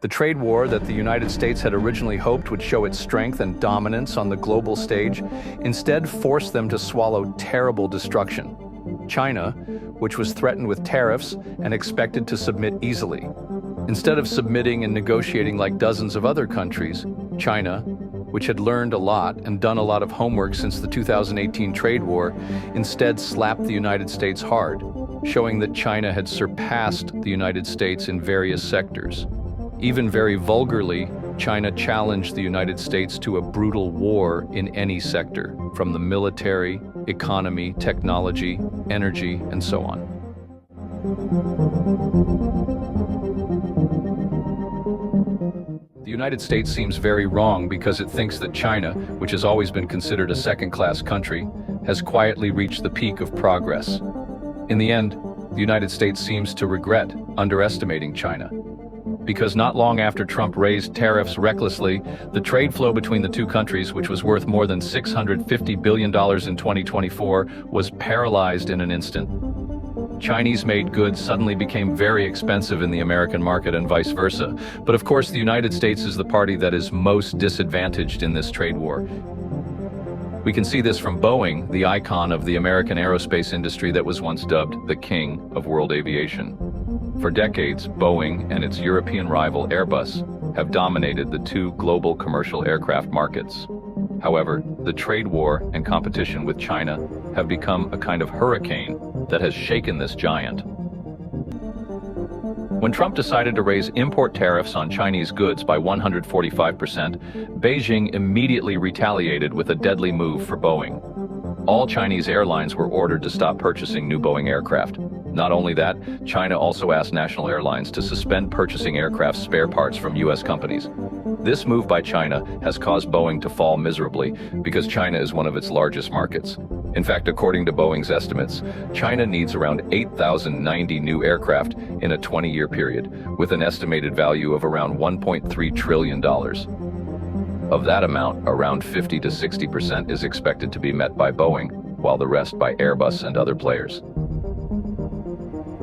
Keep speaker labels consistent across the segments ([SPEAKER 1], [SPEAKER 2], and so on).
[SPEAKER 1] The trade war that the United States had originally hoped would show its strength and dominance on the global stage instead forced them to swallow terrible destruction. China, which was threatened with tariffs and expected to submit easily. Instead of submitting and negotiating like dozens of other countries, China, which had learned a lot and done a lot of homework since the 2018 trade war, instead slapped the United States hard, showing that China had surpassed the United States in various sectors. Even very vulgarly, China challenged the United States to a brutal war in any sector, from the military, economy, technology, energy, and so on. The United States seems very wrong because it thinks that China, which has always been considered a second-class country, has quietly reached the peak of progress. In the end, the United States seems to regret underestimating China. Because not long after Trump raised tariffs recklessly, the trade flow between the two countries, which was worth more than $650 billion in 2024, was paralyzed in an instant. Chinese-made goods suddenly became very expensive in the American market and vice versa. But of course, the United States is the party that is most disadvantaged in this trade war. We can see this from Boeing, the icon of the American aerospace industry that was once dubbed the king of world aviation. For decades, Boeing and its European rival Airbus have dominated the two global commercial aircraft markets. However, the trade war and competition with China have become a kind of hurricane that has shaken this giant. When Trump decided to raise import tariffs on Chinese goods by 145%, Beijing immediately retaliated with a deadly move for Boeing. All Chinese airlines were ordered to stop purchasing new Boeing aircraft. Not only that, China also asked national airlines to suspend purchasing aircraft spare parts from U.S. companies. This move by China has caused Boeing to fall miserably because China is one of its largest markets. In fact, according to Boeing's estimates, China needs around 8,090 new aircraft in a 20-year period, with an estimated value of around $1.3 trillion. Of that amount, around 50 to 60% is expected to be met by Boeing, while the rest by Airbus and other players.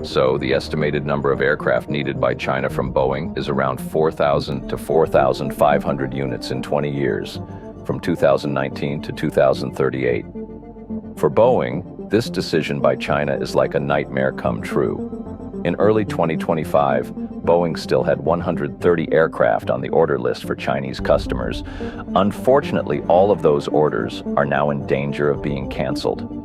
[SPEAKER 1] So, the estimated number of aircraft needed by China from Boeing is around 4,000 to 4,500 units in 20 years, from 2019 to 2038. For Boeing, this decision by China is like a nightmare come true. In early 2025, Boeing still had 130 aircraft on the order list for Chinese customers. Unfortunately, all of those orders are now in danger of being canceled.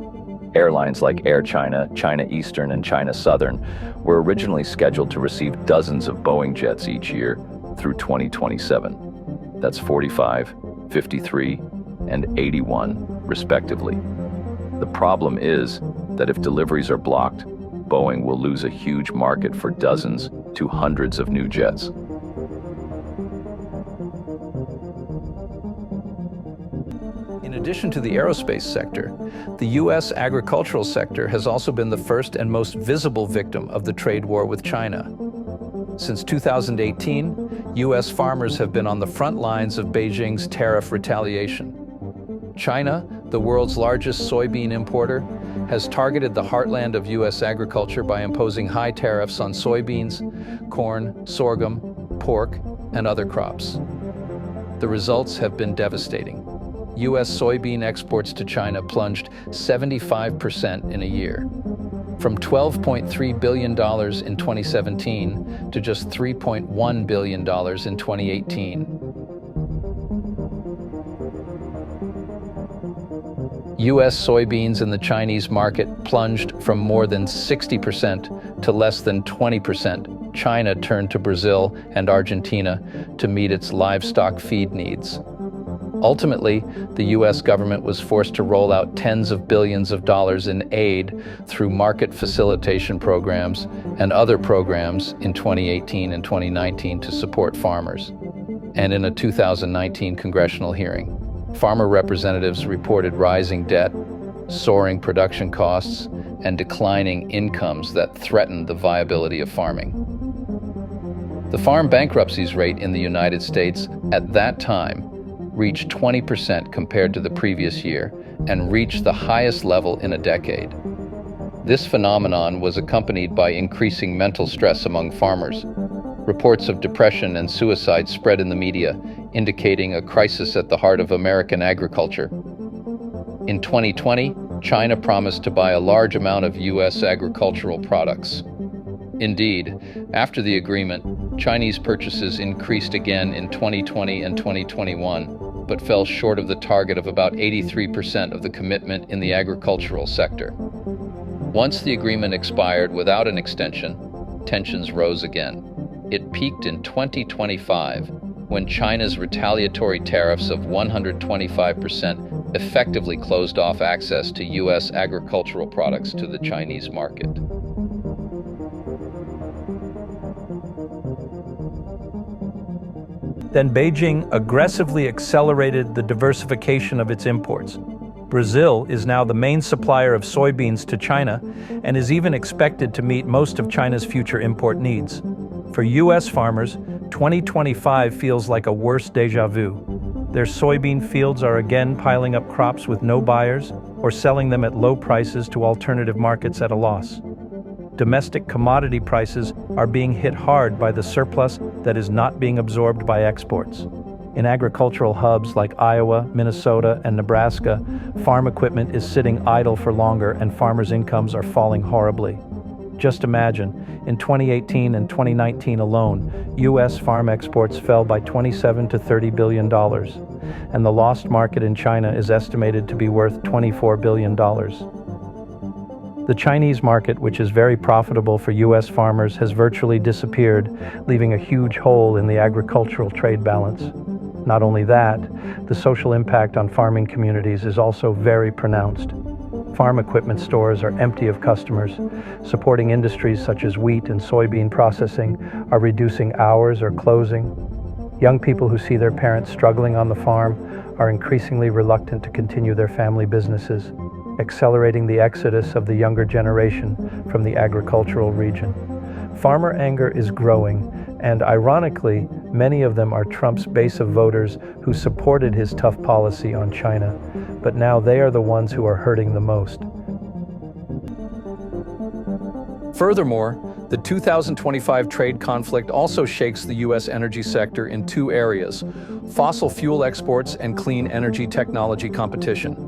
[SPEAKER 1] Airlines like Air China, China Eastern, and China Southern were originally scheduled to receive dozens of Boeing jets each year through 2027. That's 45, 53, and 81, respectively. The problem is that if deliveries are blocked, Boeing will lose a huge market for dozens to hundreds of new jets. In addition to the aerospace sector, the U.S. agricultural sector has also been the first and most visible victim of the trade war with China. Since 2018, U.S. farmers have been on the front lines of Beijing's tariff retaliation. China, the world's largest soybean importer, has targeted the heartland of U.S. agriculture by imposing high tariffs on soybeans, corn, sorghum, pork, and other crops. The results have been devastating. U.S. soybean exports to China plunged 75% in a year, from $12.3 billion in 2017 to just $3.1 billion in 2018. U.S. soybeans in the Chinese market plunged from more than 60% to less than 20%. China turned to Brazil and Argentina to meet its livestock feed needs. Ultimately, the U.S. government was forced to roll out tens of billions of dollars in aid through market facilitation programs and other programs in 2018 and 2019 to support farmers. And in a 2019 congressional hearing, farmer representatives reported rising debt, soaring production costs, and declining incomes that threatened the viability of farming. The farm bankruptcies rate in the United States at that time reached 20% compared to the previous year and reached the highest level in a decade. This phenomenon was accompanied by increasing mental stress among farmers. Reports of depression and suicide spread in the media, indicating a crisis at the heart of American agriculture. In 2020, China promised to buy a large amount of U.S. agricultural products. Indeed, after the agreement, Chinese purchases increased again in 2020 and 2021, but fell short of the target of about 83% of the commitment in the agricultural sector. Once the agreement expired without an extension, tensions rose again. It peaked in 2025, when China's retaliatory tariffs of 125% effectively closed off access to U.S. agricultural products to the Chinese market.
[SPEAKER 2] Then Beijing aggressively accelerated the diversification of its imports. Brazil is now the main supplier of soybeans to China and is even expected to meet most of China's future import needs. For U.S. farmers, 2025 feels like a worse déjà vu. Their soybean fields are again piling up crops with no buyers or selling them at low prices to alternative markets at a loss. Domestic commodity prices are being hit hard by the surplus that is not being absorbed by exports. In agricultural hubs like Iowa, Minnesota, and Nebraska, farm equipment is sitting idle for longer and farmers' incomes are falling horribly. Just imagine, in 2018 and 2019 alone, U.S. farm exports fell by $27 to $30 billion, and the lost market in China is estimated to be worth $24 billion. The Chinese market, which is very profitable for U.S. farmers, has virtually disappeared, leaving a huge hole in the agricultural trade balance. Not only that, the social impact on farming communities is also very pronounced. Farm equipment stores are empty of customers. Supporting industries such as wheat and soybean processing are reducing hours or closing. Young people who see their parents struggling on the farm are increasingly reluctant to continue their family businesses, accelerating the exodus of the younger generation from the agricultural region. Farmer anger is growing, and ironically, many of them are Trump's base of voters who supported his tough policy on China, but now they are the ones who are hurting the most.
[SPEAKER 1] Furthermore, the 2025 trade conflict also shakes the U.S. energy sector in two areas: fossil fuel exports and clean energy technology competition.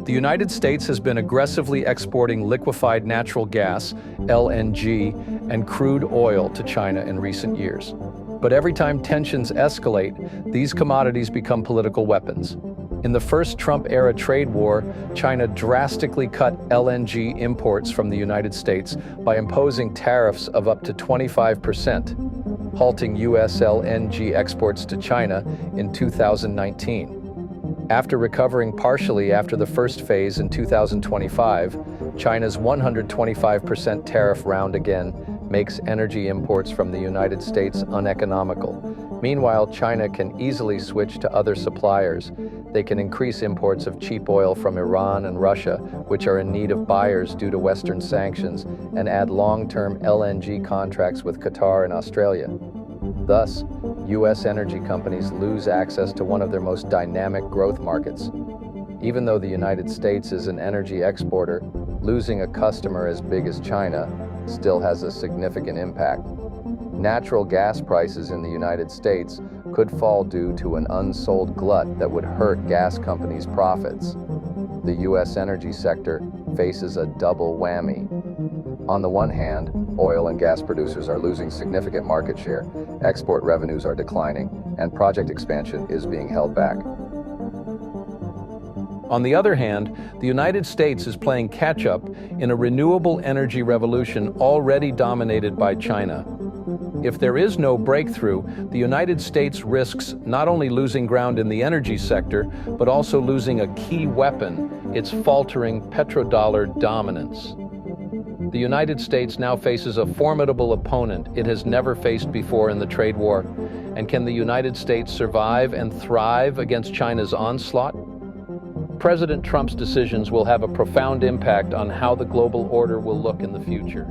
[SPEAKER 1] The United States has been aggressively exporting liquefied natural gas, LNG, and crude oil to China in recent years. But every time tensions escalate, these commodities become political weapons. In the first Trump-era trade war, China drastically cut LNG imports from the United States by imposing tariffs of up to 25%, halting U.S. LNG exports to China in 2019. After recovering partially after the first phase in 2025, China's 125% tariff round again makes energy imports from the United States uneconomical. Meanwhile, China can easily switch to other suppliers. They can increase imports of cheap oil from Iran and Russia, which are in need of buyers due to Western sanctions, and add long-term LNG contracts with Qatar and Australia. Thus, U.S. energy companies lose access to one of their most dynamic growth markets. Even though the United States is an energy exporter, losing a customer as big as China still has a significant impact. Natural gas prices in the United States could fall due to an unsold glut that would hurt gas companies' profits. The U.S. energy sector faces a double whammy. On the one hand, oil and gas producers are losing significant market share, export revenues are declining, and project expansion is being held back.
[SPEAKER 2] On the other hand, the United States is playing catch-up in a renewable energy revolution already dominated by China. If there is no breakthrough, the United States risks not only losing ground in the energy sector, but also losing a key weapon, its faltering petrodollar dominance. The United States now faces a formidable opponent it has never faced before in the trade war. And can the United States survive and thrive against China's onslaught? President Trump's decisions will have a profound impact on how the global order will look in the future.